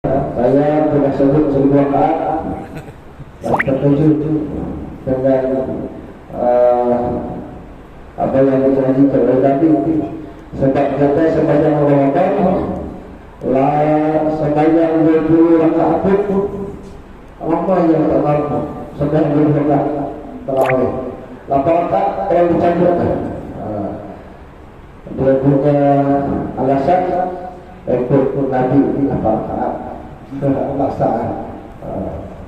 Saya sudah sebut 1000 rakaat dan terkejut dengan apa yang dijanjikan oleh Nabi. Sebab kata sepanjang Ramadan sepanjang 20 rakaat pun Allah yang tak mampu sepanjang 20 rakaat tarawih. 8 rakaat terlalu cantik. Dia punya alasan ikut Nabi 8 rakaat maksaan.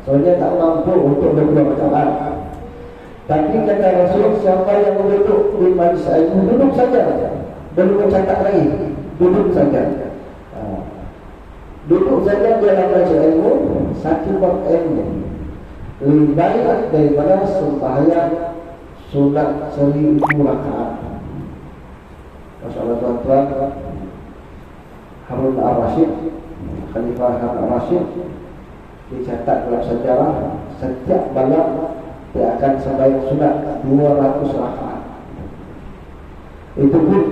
Soalnya tak mampu untuk 20 rakaat. Tapi kata Rasul, siapa yang duduk di majlis ilmu, duduk saja, belum bercakap lagi, duduk saja. Duduk saja dalam majlis ilmu, satu bab ilmu lebih baik daripada sembahyang sunat 1000 rakaat. Masyaallah tuan-tuan, Harun al-Rashid, Khalifah Harun al-Rashid, dicatat dalam sejarah setiap malam dia akan sembahyang sunat 200 rakaat. Itu pun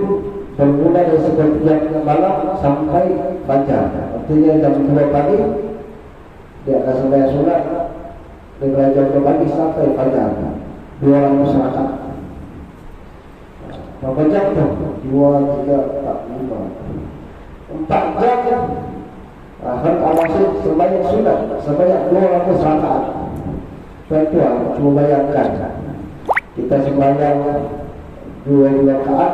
bermula dari sepertiga malam sampai fajar. Artinya jam 2 pagi dia akan sembahyang sunat, dari jam 2 pagi sampai fajar 200 rakaat. Berapa jam tu? 2, 3, 4, 5 4 jam. Harun al-Rashid sembahyang sunat sebanyak 200 rakaat. Tuan-tuan, cuba bayangkan kita sembahyang 2 rakaat,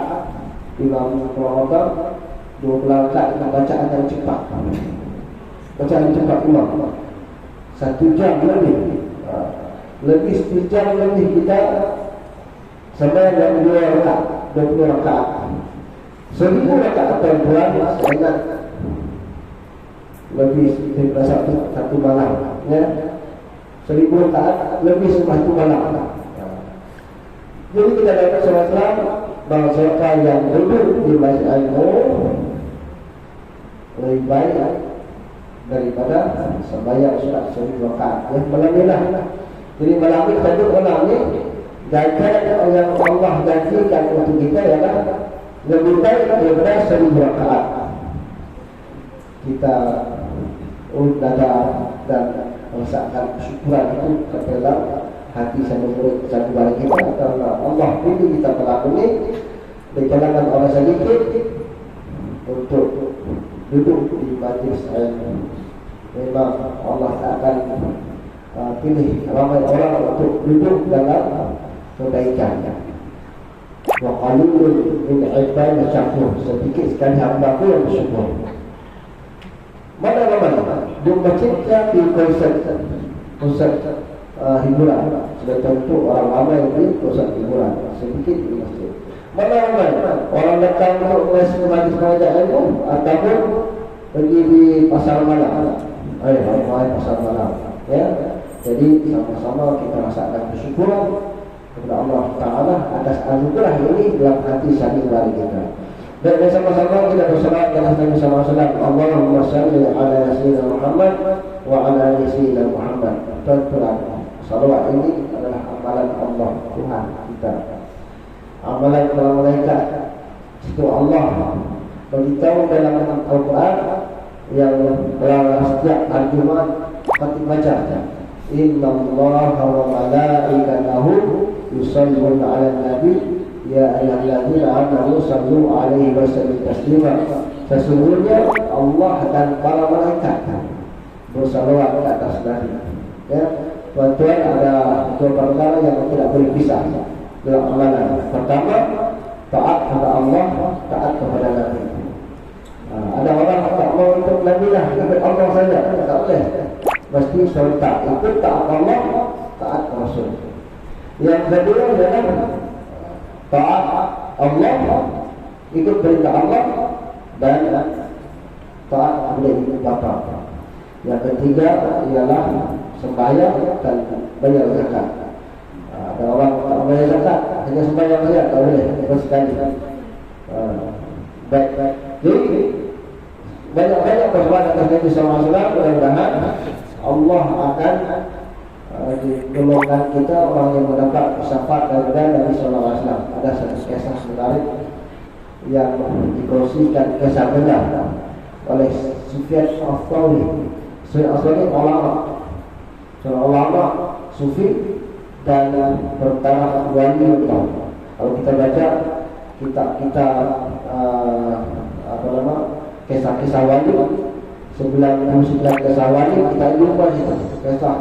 Imam Ramadan 20 rakaat dengan bacaan yang cepat. Bacaan cepat Imam 1 jam lebih. Lebih 1 jam lebih kita sembahyang 2 rakaat, 20 rakaat. 1000 rakaat tuan-tuan, saya ingat lebih daripada satu malam, ya. 1000 rakaat lebih satu malam. Jadi kita dapat SAW bahawa siapa yang duduk di majlis ilmu lebih baik daripada sembahyang sunat 1000 rakaat. Ya, malam ni lah. Jadi malam ni kita duduk malam ni, jaga yang Allah janjikan untuk kita ialah lebih baik daripada 1000 rakaat. Kita dada dan merasakan syukuran itu ke dalam hati sanubari kita, karena Allah pilih kita pelaku ini di kalangan orang sedikit untuk duduk di majlis ilmu. Memang Allah akan pilih ramai orang untuk duduk dalam kebaikan. Wa qalilun min ibadina syakur, sedikit sekali hamba-Ku yang bersyukur. Mana ramai? Dia membaca di pusat hiburan. Sudah tentu orang ramai di pusat hiburan, sedikit di masjid. Mana ramai? Orang datang untuk majlis ilmu ataupun pergi di pasar malam. Ramai pasar malam. Ya. Jadi sama-sama kita rasakan bersyukuran kepada Allah Ta'ala atas anugerah ini dalam hati sanubari kita. Dan bersama-sama kita bersolat kepada Nabi sallallahu alaihi wasallam. Allahumma shalli ala sayyidina Muhammad wa ala ali sayyidina Muhammad. Tuan-tuan, salawat ini adalah amalan Allah Tuhan kita. Amalan para malaikat. Itu Allah beritahu dalam Al-Quran yang dalam setiap hari Jumat kita baca. Inna Allaha wa malaikatahu yusalluna 'alan nabi ya ayyuhalladzina amanu sallu 'alaihi wa sallimu taslima. Sesungguhnya Allah dan para malaikat bersalawat ke atas Nabi. Ya, tuan-tuan, ada dua perkara yang tidak boleh pisah dalam amalan. Pertama, taat kepada Allah, taat kepada Nabi. Ada orang tak mau untuk Nabi lah, ikut Allah saja, tak boleh. Mesti serentak, ikut taat Allah, taat Rasul. Yang kedua adalah taat Allah, ikut perintah Allah, dan taat kepada ibu bapa. Yang ketiga ialah sembahyang dan bayar zakat. Ada orang tak bayar zakat, hanya sembahyang saja, tak boleh, terus sekali. Baik. Jadi banyak-banyak bersolat atas Nabi SAW. Mudah-mudahan Allah akan digolongkan kita orang yang mendapat syafaat daripada Nabi SAW. Ada satu kisah menarik yang dikongsikan, kisah benar oleh Sufyan al-Thawri Sufyan Al-Thawri ulama, seorang ulama sufi dan bertaraf wali Allah. Kalau kita baca kita apa nama kisah-kisah wali, 99 kisah wali, kita jumpa di kisah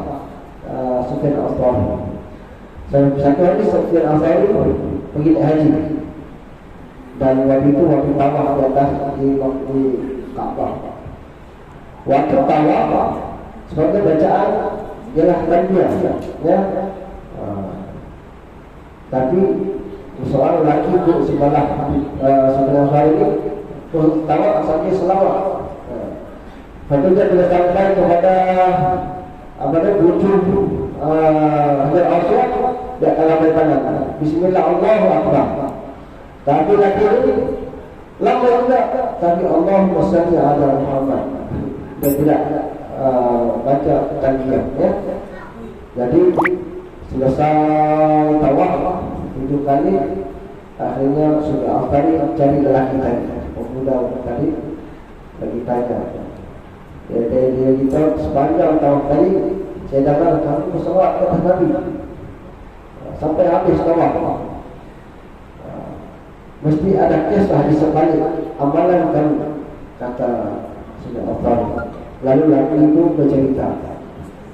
Sufyan Al-Thawri. Satu hari Sufyan Al-Thawri pergi haji, dan waktu itu waktu tawaf di atas di Ka'bah. Waktu tawaf sebagai bacaan ialah takbir, ya. Tapi seorang lelaki duduk sebelah Sufyan Al-Thawri ini tawaf sambil selawat. Lepas dia bila sampai kepada ujung Hajar Aswad, dia akan lambai tangan, Bismillah Allahu Akbar. Tapi lagi ini lama juga, tapi Allahumma salli ala Muhammad. Dia tidak baca takbir, ya. Jadi selesai tawaf 7 kali, akhirnya sudah Al-Thawri cari lelaki tadi, pemuda tadi lagi tanya. Dia kita sepanjang tawaf tadi, saya dengar kamu bersolat ke atas Nabi sampai habis tawaf. Mesti ada kisah di sebalik amalan kamu, kata Sufyan Al-Thawri. Lalu lelaki itu bercerita,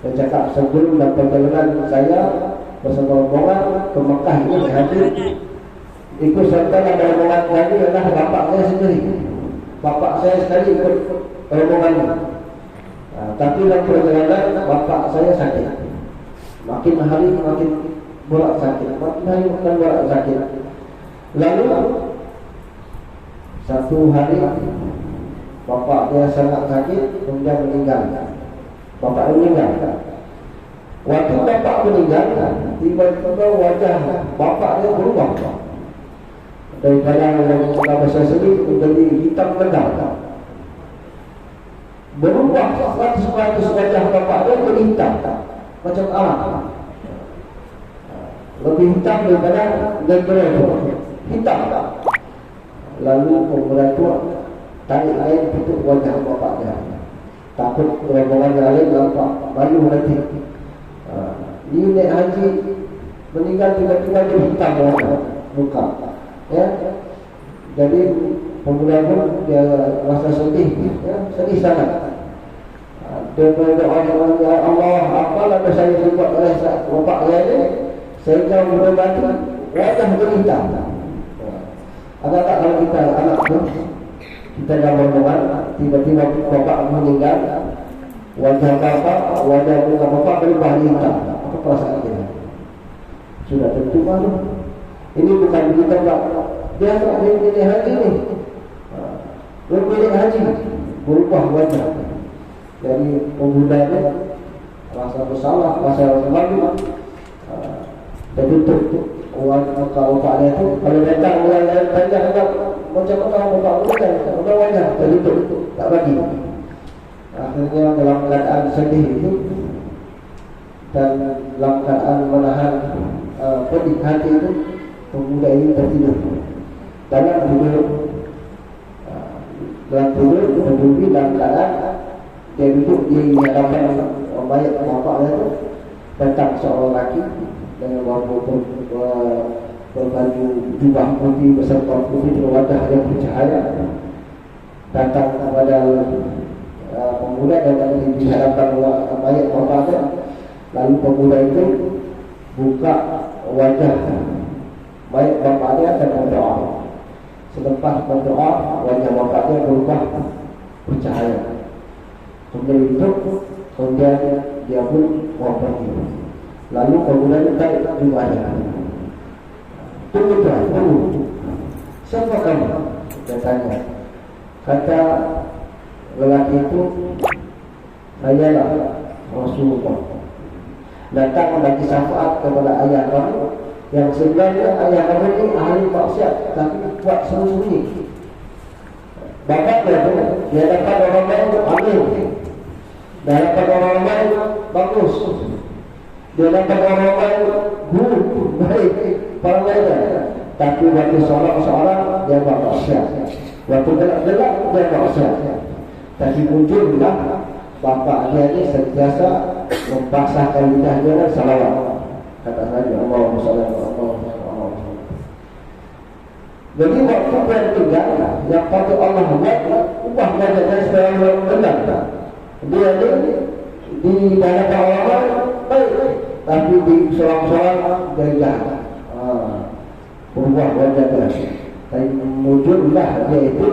dia cakap, sebelum dan perjalanan saya bersama rombongan ke Mekah ini hadir, ikut serta dalam rombongan tadi adalah bapak saya sendiri. Bapak saya sekali ikut rombongan ini. Tapi dalam perjalanan bapak saya sakit. Makin hari makin berat sakit, makin hari makin berat sakit. Lalu satu hari bapak dia sangat sakit, kemudian meninggal. Bapak meninggal. Waktu bapak meninggal, tiba-tiba wajah bapak dia berubah. Daripada yang besar sedih menjadi hitam legam. Berubah 100% wajah bapak dia menjadi hitam, macam arang. Lebih hitam daripada negara itu. Hitam. Lalu pemuda itu tarik air tutup wajah bapak dia. Takut rombongan yang lain nampak malu nanti. Ini naik haji meninggal tiba-tiba dia hitam muka, ya. Jadi pemuda pun dia rasa sedih, ya, sedih sangat. Dia berdoa, ya Allah, apalah yang saya buat oleh bapak saya ini sehingga berbatu wajah berhitam. Agak-agak kalau kita anak tu, kita dah rombongan, tiba-tiba bapak meninggal, wajah muka bapak berubah hitam. Apa perasaan kita? Sudah tentu malu. Ini bukan kita biasa pilih haji ni. Pilih haji berubah wajah. Jadi pemuda ni rasa bersalah, rasa malu. Tertutup wajah muka bapak dia tu. Kalau datang orang lain tanya macam mana bapak muda wajah tertutup, tak bagi. Akhirnya dalam keadaan sedih itu dan dalam keadaan menahan pedih hati itu, pemuda ini tertidur. Dalam tidur berdiri dalam keadaan dia duduk di hadapan mayat bapaknya itu. Datang seorang lelaki dengan berbaju jubah putih beserta putih berwajah yang bercahaya, datang kepada pemuda dan di hadapan mayat bapaknya. Lalu pemuda itu buka wajah mayat bapaknya dan berdoa. Selepas berdoa, wajah bapaknya berubah bercahaya. Kemudian itu, kemudian dia pun mau pergi. Lalu kemudian tarik jubahnya. Tunggu. Siapa kamu? Dia tanya. Kata lelaki itu, sayalah Rasulullah. Datang bagi syafaat kepada ayah kamu, yang sebenarnya ayah kamu ini ahli maksiat, tapi buat sembunyi. Bapaknya tu, dia dapat orang lain ambil, dia dapat orang lain bagus, dia dapat orang lain buruk, baik, orang lain. Tapi waktu seorang dia buat maksiat, waktu gelap dia maksiat. Tapi muncullah bapa dia ni sentiasa membasahkan lidahnya dengan salawat. Kata Nabi Allahumma shalli ala Muhammad. Jadi waktu yang tinggal yang patut Allah buat, ubah wajahnya supaya orang benar. Dia ni di dalam orang baik, tapi di seorang-seorang dia jahat. Ubah wajahnya. Tapi muncullah dia itu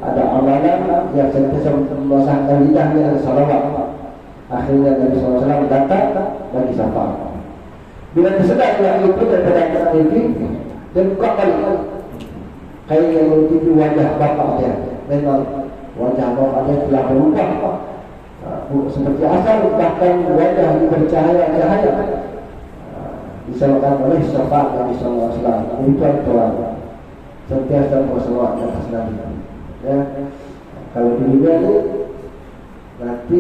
ada amalan yang sentiasa membasahkan lidahnya dengan salawat. Akhirnya Nabi SAW datang bagi syafaat. Bila tersedar yang itu daripada TV, dia buka balik. Kayak yang menutupi wajah bapa dia. Memang wajah bapa dia telah berubah seperti asal, bahkan wajah ini bercahaya-cahaya disebabkan oleh syafaat Nabi SAW. Itu Tuhan sentiasa berselawat atas Nabi. Ya, kalau di dunia ini nanti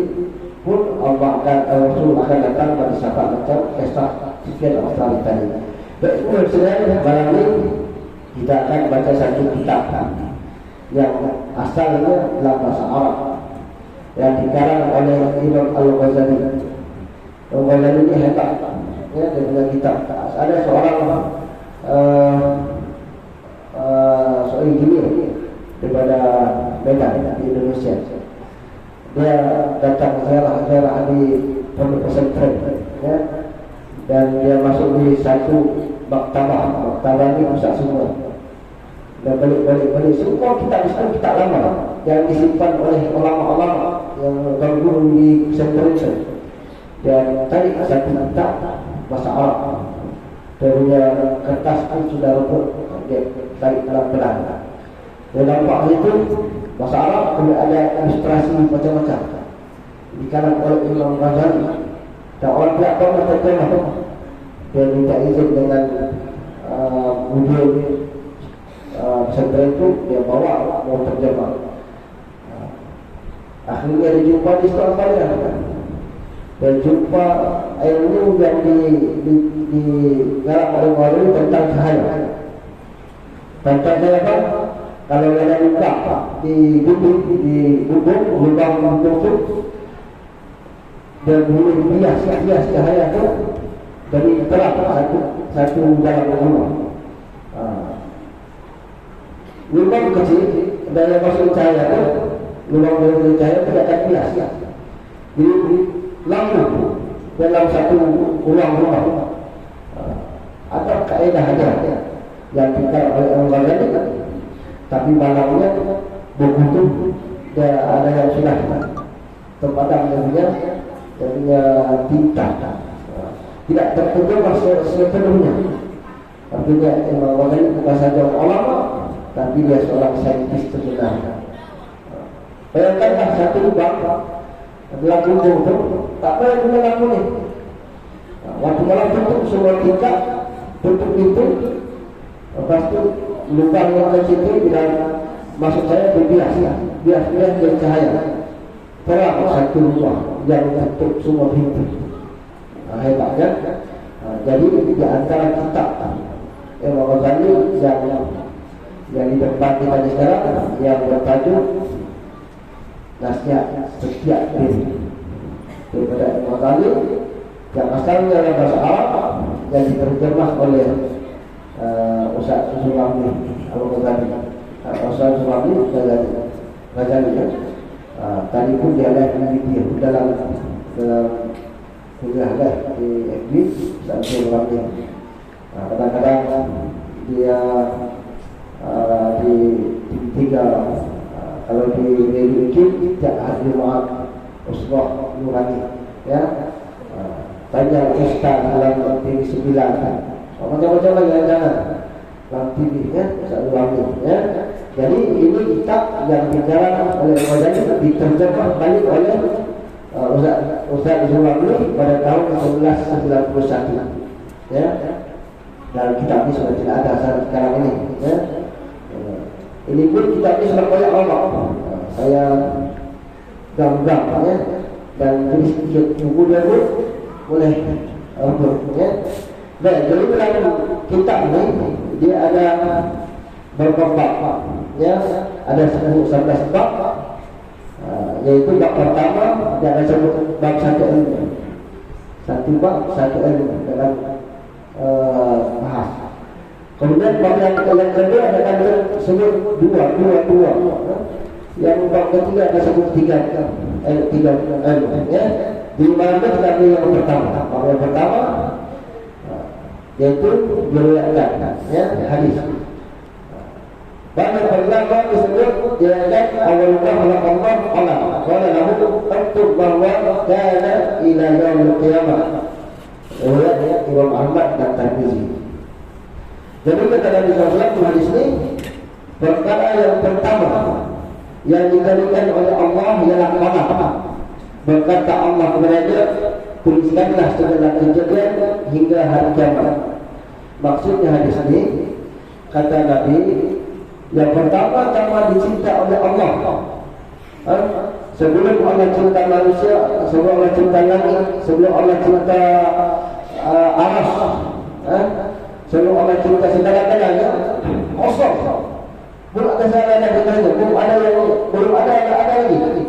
pun Allah akan Rasul akan datang pada syafaat macam kisah sekian Australia tadi. Baik, sebenarnya malam ini kita akan baca satu kitab yang asalnya dalam bahasa Arab yang dikarang oleh Imam Al-Ghazali. Al-Ghazali ini hebat, ya, dia punya kitab. Ada seorang seorang engineer daripada Medan di Indonesia. Dia datang ziarah di pondok pesantren, ya, dan dia masuk di satu maktabah. Maktabah ini pusat semua. Dan balik semua kitab Islam, kitab lama yang disimpan oleh ulama-ulama yang berguru di pesantren. Dan tadi satu kitab bahasa Arab. Dia punya kertas pun sudah rumput. Dia tarik pelan-pelan. Dia nampak itu bahasa Arab, kemudian ada ilustrasi macam-macam dikalang oleh Imam Ghazali. Dan orang tidak tahu macam mana. Dia minta izin dengan mudir pesantren itu, dia bawa mau terjemah. Akhirnya dia jumpa di Australia. Dia jumpa ilmu yang digarap oleh Ghazali tentang cahaya. Tentang cahaya apa? Kalau ada luka di bubuk lubang bubuk, dan boleh bias cahaya itu dari terang satu dalam rumah. Lubang kecil dari masuk cahaya itu, lubang dari cahaya tidak akan bias. Jadi lampu dalam satu ruang rumah. Ada kaedah aja yang dikarang oleh orang Ghazali. Tapi malamnya buku itu ada yang sudah terpadam dia punya tinta, tidak tertutup sepenuhnya. Artinya Imam Ghazali bukan saja ulama, tapi dia seorang saintis terkenal. Bayangkanlah satu lubang dalam kubur itu, tak boleh guna lampu ni. Waktu malam tutup semua tingkap, tutup pintu, lepas tu lubang yang kecil itu bila masuk saya berbias dari cahaya. Terang satu lubang yang tutup semua pintu. Hebat kan? Jadi di antara kitab Imam Ghazali yang di depan kita sekarang yang bertajuk Nasihat Setiap Diri daripada Imam Ghazali yang asalnya dalam bahasa Arab yang diterjemah oleh Ustaz Sulami Al-Ghazali. Ustaz Sulami Ghazali ya. Tadi pun dia ada video dalam kuliah di FB Ustaz Sulami. Kadang-kadang dia di tiga kalau di Radio tidak hadir maaf Usbah Nurani ya. Tanya Ustaz dalam TV 9 macam-macam lagi yang jangan dalam TV ya, Ustaz Sulami ya. Jadi ini kitab yang dikarang oleh Ghazali diterjemah balik oleh Ustaz Sulami pada tahun 1991 ya. Dalam kitab ini sudah tidak ada sekarang ini ya. Ini pun kitab ini sudah oleh Allah. Saya gambar ya, dan tulis sedikit buku dia pun boleh ya. Baik, jadi dalam kitab ini dia ada beberapa bab ya, ada 11 bab Yaitu bab pertama dia akan sebut bab satu ilmu. Satu bab satu ilmu dalam bahas. Kemudian bab yang kedua akan sebut dua. Yang bab ketiga akan sebut tiga ilmu. Ya. Di mana kita ambil yang pertama. Bab yang pertama yaitu diriwayatkan ya hadis. Banyak perkara disebut diriwayatkan awalnya Allah qala lahu aktub bahwa kana ila yaumil qiyamah. Riwayat Imam Ahmad dan Tirmizi. Jadi kata Nabi sallallahu hadis ini perkara yang pertama yang diberikan oleh Allah ialah qalam. Berkata Allah kepada tuliskanlah segala kejadian hingga hari kiamat. Maksudnya hadis ini kata Nabi yang pertama-tama dicinta oleh Allah. Sebelum Allah cinta manusia, sebelum Allah cinta langit, sebelum Allah cinta aras, sebelum Allah cinta segala-galanya, kosong. Belum ada segala galanya, belum ada lagi.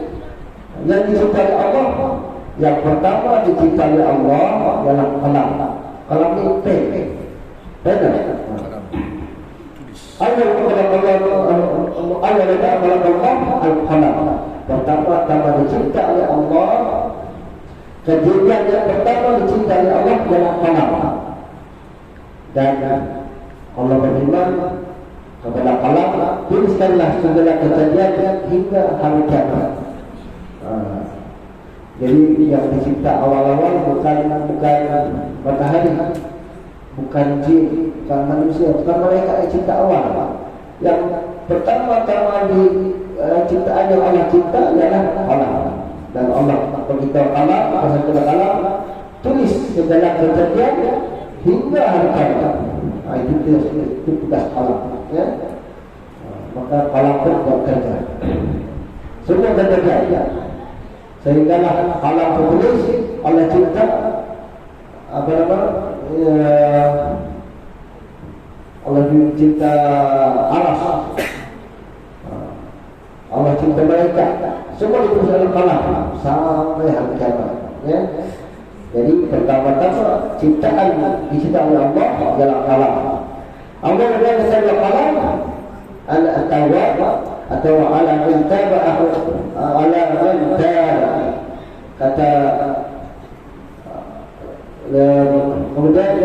Yang dicintai Allah, yang pertama dicintai Allah ialah kalam. Kalam ini pen. Allah al-qalam. Pertama dicinta oleh Allah. Kejadian yang pertama dicinta oleh Allah ialah qalam. Dan Allah berfirman kepada qalam, tuliskanlah segala kejadian hingga hari kiamat. Jadi yang dicipta awal-awal bukan matahari, bukan jin, bukan manusia, bukan malaikat yang cipta awal. Yang pertama-tama di ciptaan yang Allah cipta ialah qalam. Dan Allah beritahu qalam, pasal qalam, tulis segala kejadian hingga hari kiamat. Itu tugas qalam, ya. Maka qalam pun bekerja. Semua kejadian. Sehinggalah qalam tertulis Allah cipta Allah cipta aras, Allah cipta malaikat, semua ditulis dalam qalam sampai hari kiamat. Ya. Jadi pertama-tama ciptaan dicipta oleh Allah ialah qalam. Allah berkata dalam qalam al-tawwab atau ala man taba'a ala man taba'a. Kata kemudian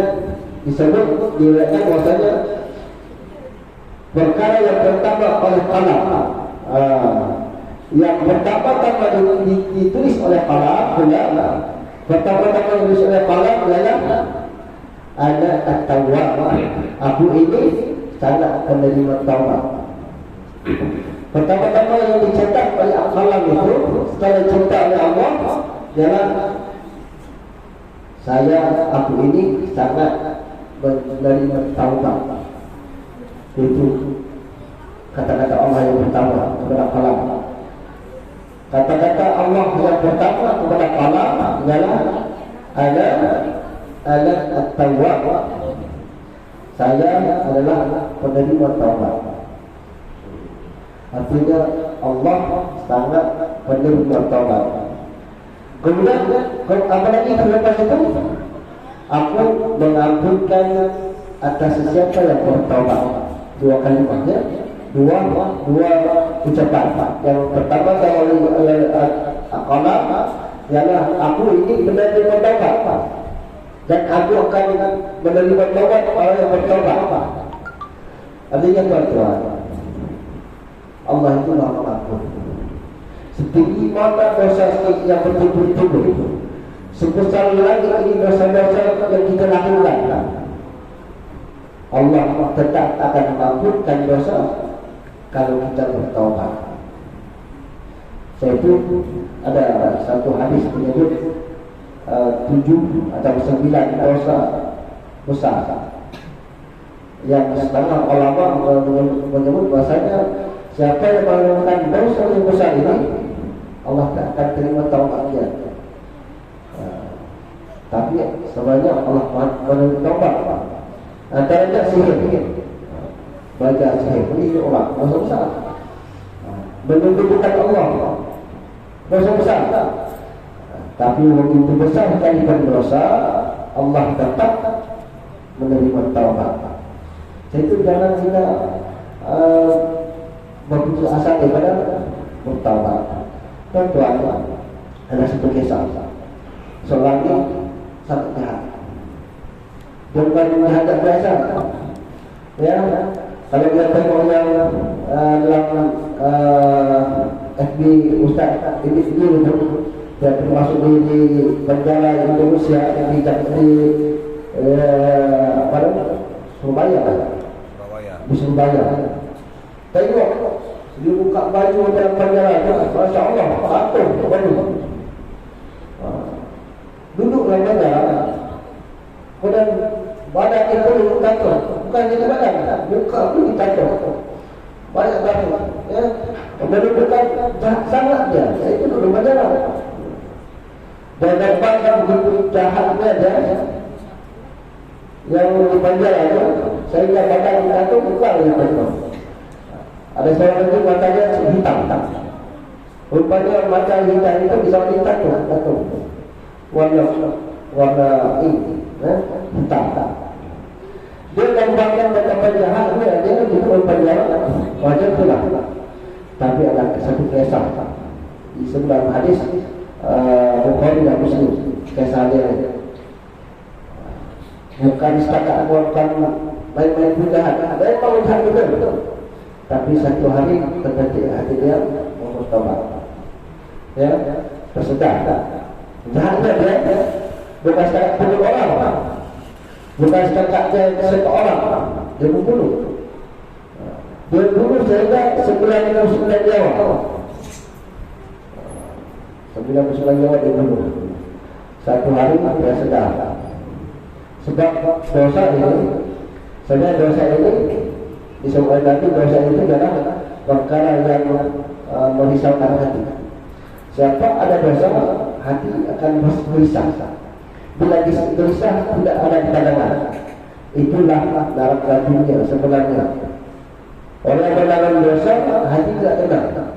disebut diriwayatkan bahwasanya perkara yang pertama oleh qalam, yang pertama-tama ditulis oleh qalam, pertama-tama ditulis oleh qalam ialah ada at-tawwab. Aku ini sangat penerima taubat. Pertama-tama yang dicetak oleh qalam itu setelah cinta oleh Allah ialah aku ini sangat menerima taubat. Itu kata-kata Allah yang pertama kepada qalam. Kata-kata Allah yang pertama kepada qalam ialah ada at-tawwab. Saya adalah penerima taubat. Artinya Allah sangat penerima taubat. Kemudian apa lagi selepas itu? Aku mengampunkan atas siapa yang bertaubat. Dua kalimatnya, dua ucapan. Yang pertama oleh qalam ialah aku ini menerima taubat dan aku akan menerima taubat orang yang bertaubat. Artinya tuan-tuan, Allah itu Maha Pengampun. Setinggi mana dosa yang bertumpuk-tumpuk, sebesar lagi ini dosa-dosa yang kita lakukan, Allah tetap akan mengampunkan dosa kalau kita bertaubat. Saya itu ada satu hadis menyebut 7 atau 9 dosa besar yang setengah ulama menyebut bahasanya siapa yang melakukan dosa yang besar ini Allah tak akan terima taubat dia. Tapi sebenarnya Allah menerima taubat. Antaranya sihir, baca sihir, ini orang dosa besar. Menuduhkan Allah, dosa besar. Tapi begitu besar kalimat dosa, Allah tetap menerima taubat. Jadi jangan kita berputus asa daripada bertaubat. Tuan-tuan, ada satu kisah. Seorang ini sangat jahat. Dia bukan jahat biasa. Ya, kalau kita tengok yang dalam FB Ustaz ini dia termasuk di penjara Indonesia di Surabaya. Di Surabaya. Tengok dia buka baju dalam penjara, Masya Allah, patuh baju. Duduk dalam penjara, kemudian badan itu ditato, bukan hanya badan, muka pun ditato, banyak tato. Ya, menunjukkan sangat dia, itu duduk penjara. Dan dapatkan begitu jahatnya dia, yang di penjara itu, sehingga badan ditato bukan ditato. Ada seorang lagi matanya hitam. Rupanya mata hitam itu bisa ditato, warna ini, hitam. Dia kembangkan betapa jahatnya dia ditutup penjara, wajar pula. Tapi ada satu kisah di sebelah hadis Bukhari dan Muslim, kisah dia. Bukan setakat bukan main-main jahat, ada yang mau jahat betul. Tapi satu hari terdetik hati dia mau bertobat. Ya, tersedar. Jahatnya dia bukan setakat bunuh orang, bukan setakat dia satu orang, dia membunuh. Dia bunuh sehingga 99 nyawa. 99 nyawa dia bunuh. Satu hari dia sedar. Sebab dosa ini, sebenarnya dosa ini disebutkan nanti dosa itu adalah perkara yang merisaukan hati. Siapa ada dosa, hati akan gelisah. Bila gelisah tidak ada pandangan. Itulah neraka dunia sebenarnya. Orang yang menanggung dosa, hati tidak tenang.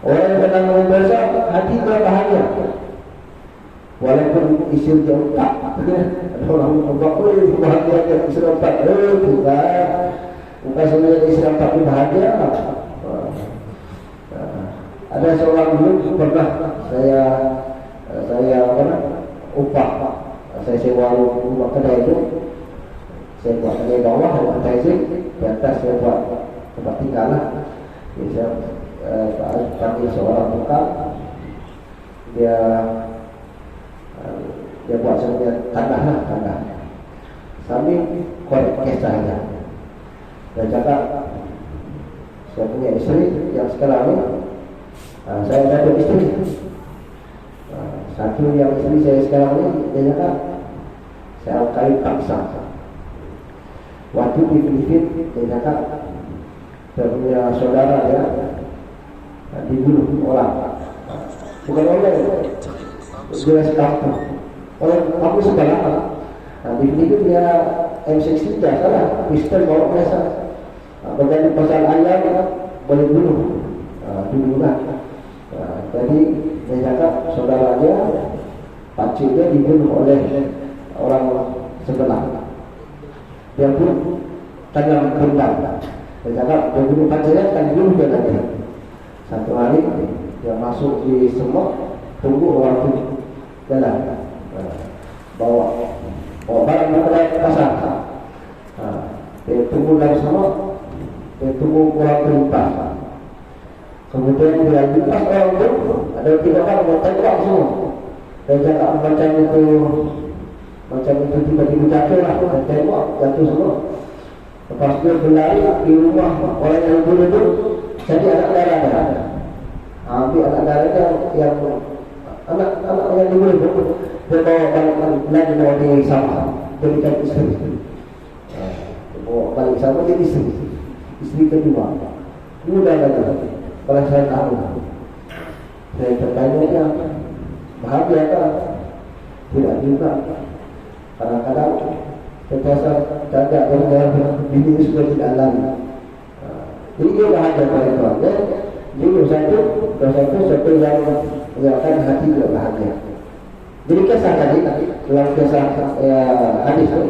Orang yang menanggung dosa, hati tidak bahagia. Walaupun isi dia otak, orang bahagia dia isi otak, bukan sebenarnya isi otak itu bahagia. Ada seorang dulu pernah saya upah, saya sewa rumah kedai itu, saya buat kedai bawah, ada advertising, di atas saya buat tempat tinggal lah. Jadi saya panggil seorang tukang, dia buat sebenarnya tandah. Sambil korek kisahnya. Dan cakap, saya punya isteri yang sekarang ni, saya ada dua isteri. Satu yang isteri saya sekarang ni, dia cakap, saya kawin paksa. Waktu di Filipina, dia cakap, dia punya saudara dia dibunuh orang. Bukan orang, dia sekampung. Orang aku sebelah. Di Filipina dia M16 salah, pistol bawa biasa. Berganti pasal ayam boleh bunuh. Dululah. Jadi dia cakap saudara dia, pakcik dia dibunuh oleh orang sebelah. Dia pun tanam kembang. Dia cakap dia bunuh pakcik dia, kan bunuh dia lagi. Satu hari dia masuk di semua, tunggu orang tu jalan, bawa barang ke pasar. Dia tunggu dalam semua, dia tunggu orang terlipas. Kemudian dia lipas orang itu, ada 3 orang yang tembak semua. Dia cakap macam itu tiba-tiba jatuh lah, dia tembak, jatuh semua. Lepas dia berlari di rumah orang yang bunuh itu, jadi anak darah dia. Ambil anak darah dia yang anak yang dibunuh itu, dia bawa balik bawa di sama, dia dikatakan isteri. Dia bawa balik sama, dia isteri kedua. Mudah lagi. Kalau saya tahu, saya bertanya, bahagia tak? Tidak juga. Kadang-kadang sentiasa jaga dengan bini sudah tidak lari. Jadi dia bahagia pada tuan. Jadi dosa itu satu yang menyebabkan hati tidak bahagia. Jadi kisah tadi dalam kisah hadis itu,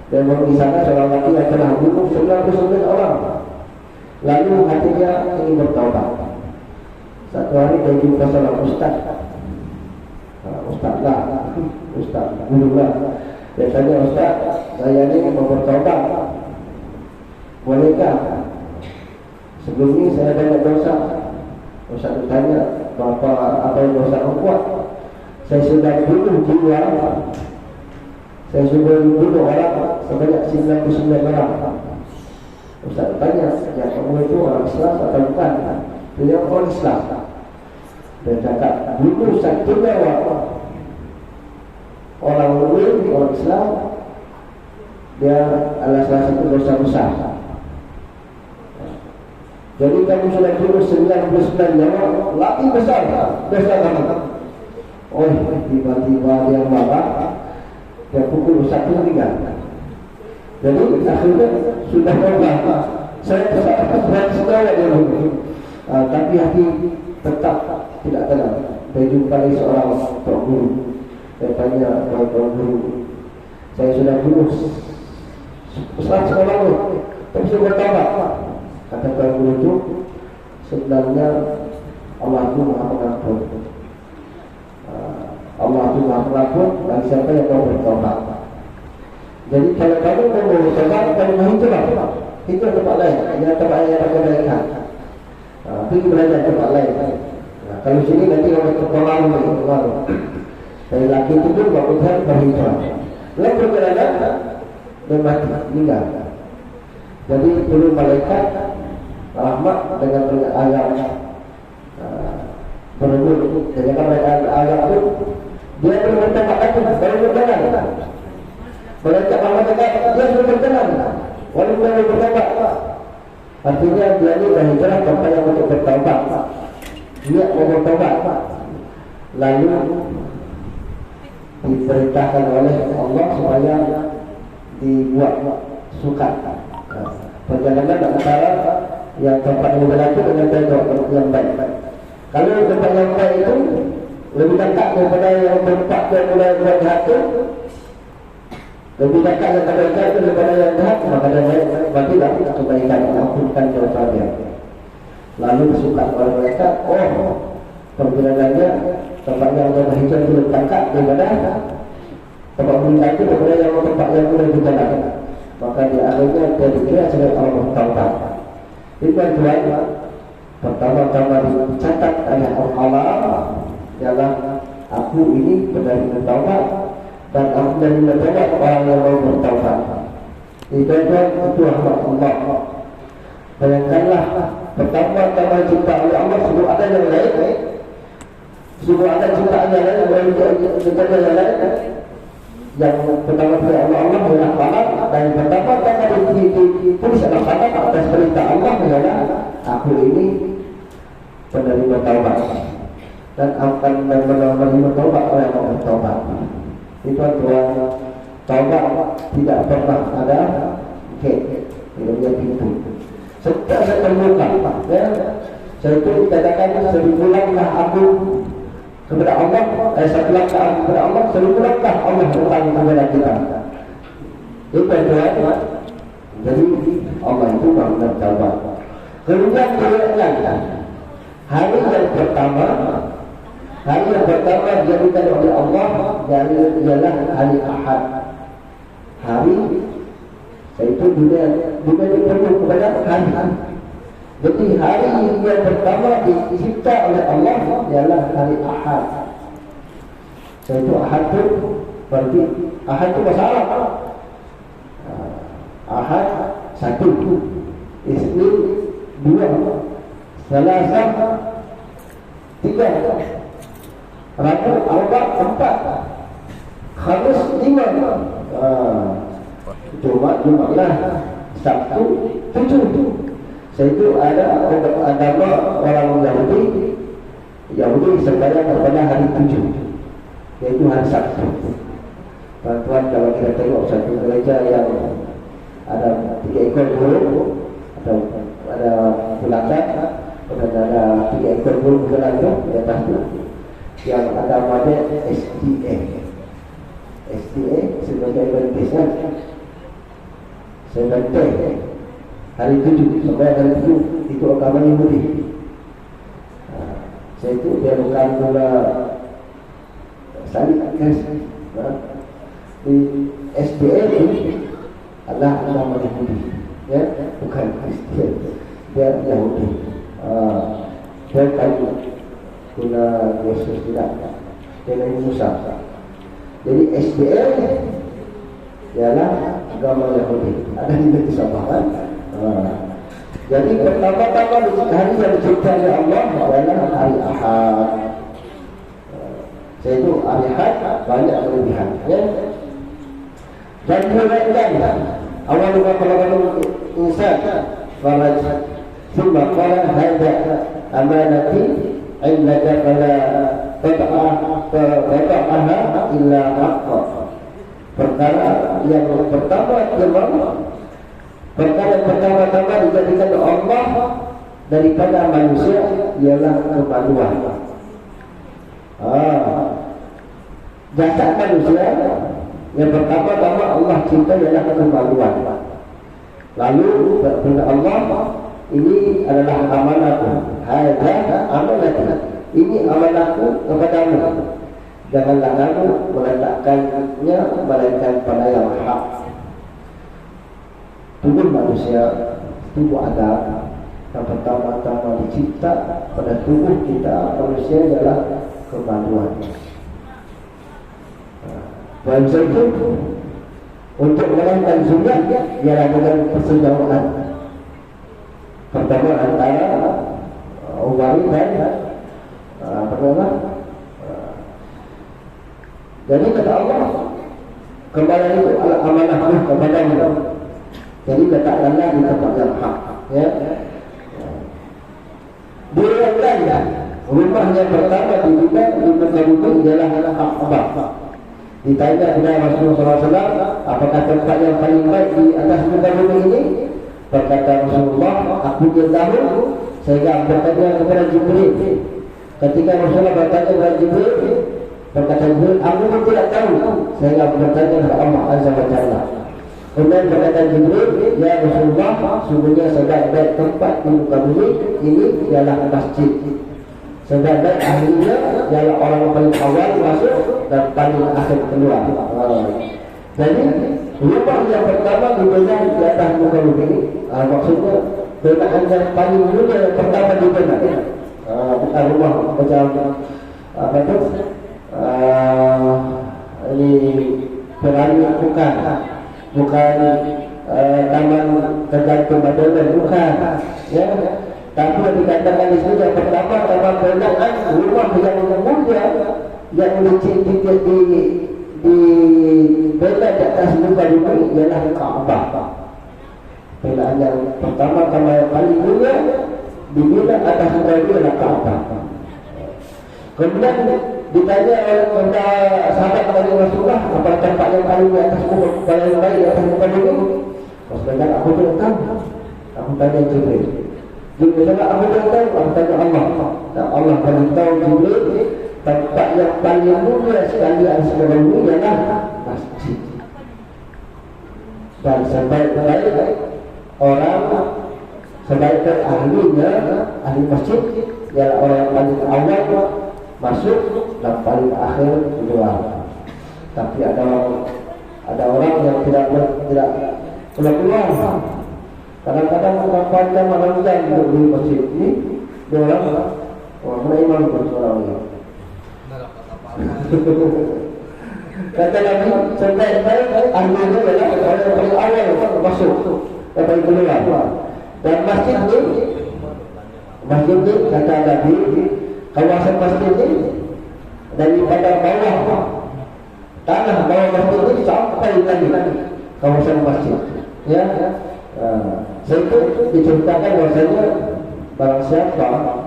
dan di sana seorang laki yang telah bunuh 99 orang, lalu hatinya ingin bertaubat. Satu hari dia jumpa seorang ustaz, ustaz guru lah. Dia tanya, ustaz, saya ini mau bertaubat, bolehkah? Sebelum ini saya banyak dosa. Ustaz bertanya, apa yang dosa kamu buat? Saya sudah bunuh jiwa, saya sudah bunuh orang sebanyak 99 orang. Ustaz bertanya, ya kamu itu orang Islam atau bukan? Dia orang Islam. Dia cakap, bunuh satu nyawa orang mukmin, orang Islam, dia adalah salah satu dosa besar. Jadi kamu sudah bunuh 99 nyawa, lagi besar dosa kamu. Oh, tiba-tiba dia marah, dia pukul satu meninggal. Jadi akhirnya sudah berubah. Saya bersaudara dia bunuh, tapi hati tetap tidak tenang. Dia jumpai seorang tok guru. Dia tanya, tok guru, saya sudah bunuh 100 orang, tapi sudah bertaubat. Kata tok guru itu, sebenarnya Allah itu Maha Pengampun. Allah itu Maha Pengampun bagi siapa yang mau bertaubat. Jadi kalau kamu mau bertaubat, kamu mau hijrah. Hijrah tempat lain, jangan tempat yang ada kebaikan. Pergi belajar tempat lain. Kalau sini nanti orang terpengaruh. Dari laki itu pun waktu Tuhan berhijrah. Dalam perjalanan dia mati, meninggal. Jadi perlu malaikat rahmat dengan ayat berebut. Jadi kalau ayat itu dia belum bertambah lagi, baru berjalan. Malaikat rahmat dia sudah berjalan, walaupun baru bertambah. Artinya dia ini berhijrah tanpa yang untuk bertaubat. Dia mau bertaubat, lalu diperintahkan oleh Allah supaya dibuat sukat. Perjalanan antara yang tempat yang berlaku dengan tempat yang baik. Kalau tempat yang baik itu lebih dekat daripada yang tempat yang mulai buat jahat itu, lebih dekat yang kebaikan itu daripada yang jahat, maka dia baik, berarti lah kebaikan, ampunkan dosa dia. Lalu disukat oleh mereka, perjalanannya tempat yang berhijrah itu lebih dekat daripada tempat meninggal itu daripada yang tempat yang mulai berjalan. Maka dia akhirnya dia dikira sebagai orang bertaubat. Itu yang kedua, pertama-tama dicatat oleh Allah ialah aku ini benar bertaubat dan aku dari bertaubat orang yang mau bertaubat. Itu rahmat Allah. Bayangkanlah, pertama-tama cinta oleh Allah sebelum ada yang lain, sebelum ada cinta yang lain, cinta yang lain. Yang pertama pada Allah ialah salat, dan pertama-tama ditulis dalam salat atas perintah Allah ialah aku ini penerima taubat dan akan menerima taubat oleh yang bertaubat. Itu adalah taubat tidak pernah ada tidak punya pintu. Setiap saya terbuka, saya itu dikatakan 1000 langkah aku kepada Allah, 1 langkah kepada Allah, 1000 langkah Allah datang kepada kita. Itu adalah jadi Allah itu Maha Taubat. Kemudian hari yang pertama dijadikan oleh Allah ialah hari Ahad. Hari itu dunia diperlukan kepada hari. Jadi hari yang pertama dicipta oleh Allah ialah hari Ahad. Itu Ahad itu berarti Ahad itu bahasa Arab. Ahad 1, Isnin 2, Selasa 3, Rabu 4, Khamis 5, Jumatlah Sabtu 7. Itu ada agama orang Yahudi sembahyang pada hari 7, yaitu hari Sabtu. Tuan-tuan, kalau kita tengok satu gereja yang ada 3 ekor burung atau ada pulangkan, Pernah ada 3 ekor burung berjalan tu di atas tu, yang ada namanya SDA. SDA sebagai bentisan. Sebentar hari 7 sampai hari 7 itu agama Yahudi. Saya itu dia bukan mula salib kas. Di SDA ini adalah agama Yahudi, ya, bukan Kristen. Dia Yahudi. Dia kayu guna Yesus tidak, dia Nabi Musa. Jadi SDA ialah agama Yahudi. Ada di Negeri Sabah kan? Jadi pertama-tama hari yang dicipta oleh Allah adalah hari Ahad. Saya itu hari Ahad banyak kelebihan, ya. Dan diriwayatkan awal khalaqal insana faraj thumma qala hadza amanati indaka fala tad'aha illa haqqa. Perkara yang pertama dijadikan Allah daripada manusia ialah kemaluan. Jasad manusia yang pertama-tama Allah cinta ialah kemaluan. Lalu berkata Allah, ini adalah amanahku. Hadza amanahku. Ini amanahku kepadamu. Janganlah kamu meletakkannya melainkan pada yang hak. Tubuh manusia, tubuh Adam yang pertama-tama dicipta pada tubuh kita manusia adalah kemaluan. Dan itu untuk mengalahkan sunat ialah dengan persejauhan. Pertama antara uvari dan pertama. Jadi kata Allah, kembali itu adalah amanahku kepadamu. Jadi letakkanlah di tempat yang hak, ya. Diriwayatkan rumah yang pertama dibuat di muka bumi ialah Ka'bah. Ditanya kepada Rasulullah SAW, apakah tempat yang paling baik di atas muka bumi ini? Berkata Rasulullah, aku tidak tahu. Sehingga bertanya kepada Jibril. Ketika Rasulullah bertanya kepada Jibril, berkata Jibril, aku pun tidak tahu. Sehingga bertanya kepada Allah Azza wa Jalla. Kemudian berkata Jibril, ya Rasulullah, sungguhnya sebaik-baik tempat di muka bumi ini ialah masjid. Sebaik-baik ahlinya ialah orang yang paling awal masuk dan paling akhir keluar. Jadi rumah yang pertama dibina di atas muka bumi ini, maksudnya binaan yang paling mulia yang pertama dibina. Bukan rumah macam apa itu? Ini piramid bukan taman tergantung Madonna, bukan, ya. Tapi yang dikatakan di sini yang pertama binaan rumah yang mulia yang di bina di atas muka bumi ialah Ka'bah. Binaan yang pertama yang paling mulia dibina atas muka bumi ialah Ka'bah. Kemudian ditanya kepada sahabat dari Rasulullah, apa tempat yang paling di atas muka, paling baik di atas muka bumi? Rasulullah, aku tidak tahu. Aku tanya Jibril. Jibril cakap, aku tidak tahu. Aku tanya Allah. Dan Allah beritahu Jibril, tempat yang paling mulia sekali di muka bumi ialah masjid. Dan sebaik-baik orang, sebaik-baik ahlinya, ahli masjid ialah orang yang paling awal masuk dan paling akhir keluar. Tapi ada orang yang tidak keluar. Kadang-kadang orang panjang malam duduk di masjid ini, dia orang beriman bersuara ini. Kata Nabi, sebaik-baik ahlinya adalah orang yang paling awal masuk dan paling keluar. Dan masjid ini kata Nabi, kawasan masjid ini daripada bawah tanah bawah masjid ini sampai tadi kawasan masjid, ya. Itu diceritakan bahwasanya barang siapa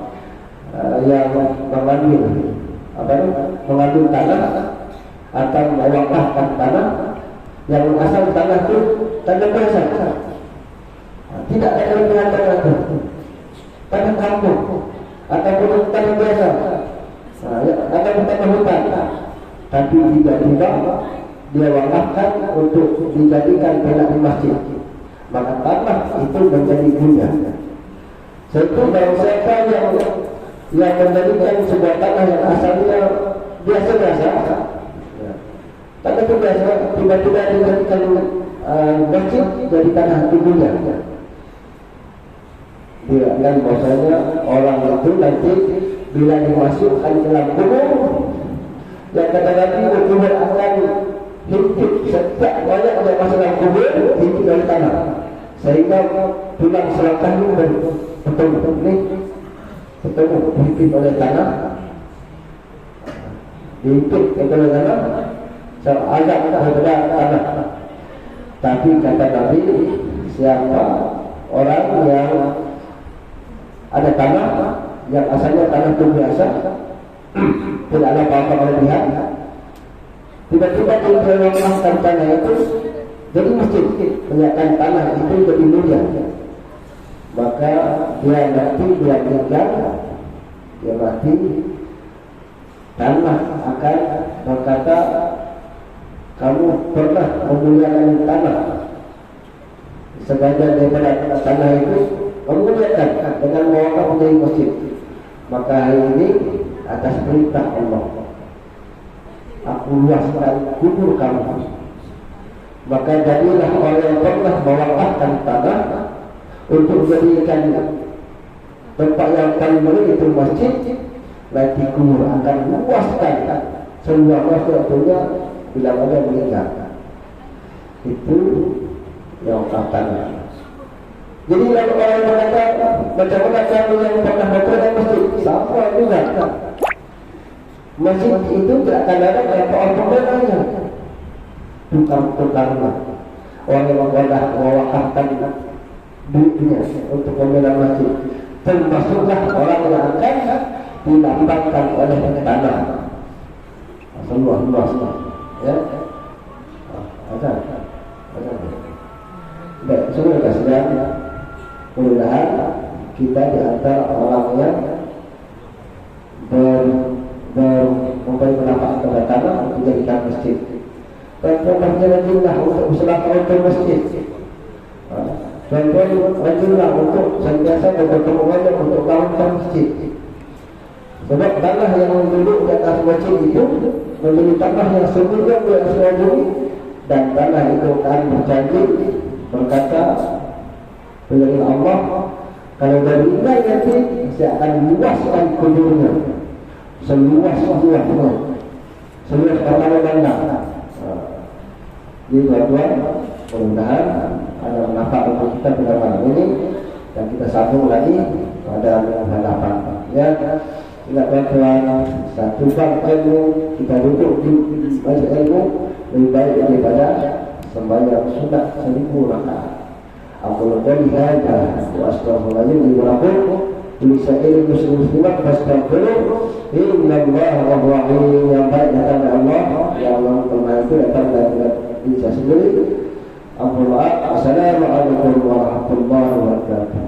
yang mengambil tanah atau mewakafkan tanah yang asal tanah itu tanah biasa, tidak ada kelebihan tanah itu. tanah kampung ataupun tanah biasa, ataupun tanah hutan, tapi tiba-tiba dia wakafkan untuk dijadikan penak di masjid, maka tanah itu menjadi guna. Satu dari siapa yang menjadikan sebuah tanah yang asalnya biasa-biasa, tanah itu biasa, tiba-tiba dijadikan masjid, jadi tanah itu guna. Dia kan bahasanya orang itu nanti bila dimasukkan ke dalam kubur, yang kata Nabi, kubur akan hidup setiap banyak yang masuk dalam kubur hidup dari tanah, sehingga tulang selangkahnya betul-betul dihimpit oleh tanah, dihimpit oleh tanah, agak daripada tanah. Tapi kata Nabi, siapa orang yang ada tanah yang asalnya tanah itu biasa, tidak ada apa-apa berlebihan, tiba-tiba dia melakukan tanah itu jadi masjid, menjadikan tanah itu jadi mulia, maka dia nanti dia meninggal, dia mati, tanah akan berkata, kamu pernah memuliakan tanah, sebagian daripada tanah itu memuliakan dengan mewakaf menjadi masjid, maka hari ini atas perintah Allah aku luaskan kubur kamu, maka jadilah orang yang pernah mewakafkan tanah untuk menjadikan tempat yang paling mulia itu masjid, nanti kubur akan luaskan seluruh maksudnya bila ada meninggal. Itu yang wakafkan. Jadi kalau orang berkata macam mana kamu yang pernah berada masjid, sama juga. Masjid itu tidak akan ada berapa orang pembelanya, tukang-tukangnya, orang yang mewakafkan duitnya untuk membela masjid, termasuklah orang yang akan dilambangkan oleh tanah seluas-luasnya, ya. Ada. Baik, semua kasihan. Mudah-mudahan kita di antara orang yang memberi manfaat kepada tanah untuk dijadikan masjid. Dan rajinlah untuk bersedekah untuk masjid. Dan rajinlah untuk sentiasa bertemu untuk bangunkan masjid. Sebab tanah yang duduk di atas masjid itu menjadi tanah yang sebelumnya berasal bumi, dan tanah itu akan berjanji berkata dengan Allah, kalau dari ini nanti saya akan luaskan kuburnya seluas-luasnya, seluas kota-kota. Jadi tuan-tuan, mudah-mudahan ada manfaat untuk kita pada malam ini, dan kita sambung lagi pada hadapan. Ya, kita tuan-tuan satu bab ilmu, kita duduk di majlis ilmu lebih baik daripada sembahyang sunat 1000 rakaat. Aku qali hadza wa astaghfirullahaladzim wa lakum lisa'il muslimat fastaghfiruh innallaha ghafurur yang baik datang dari Allah, yang Allah Taala itu datang dari diri sendiri. Assalamualaikum warahmatullahi wabarakatuh.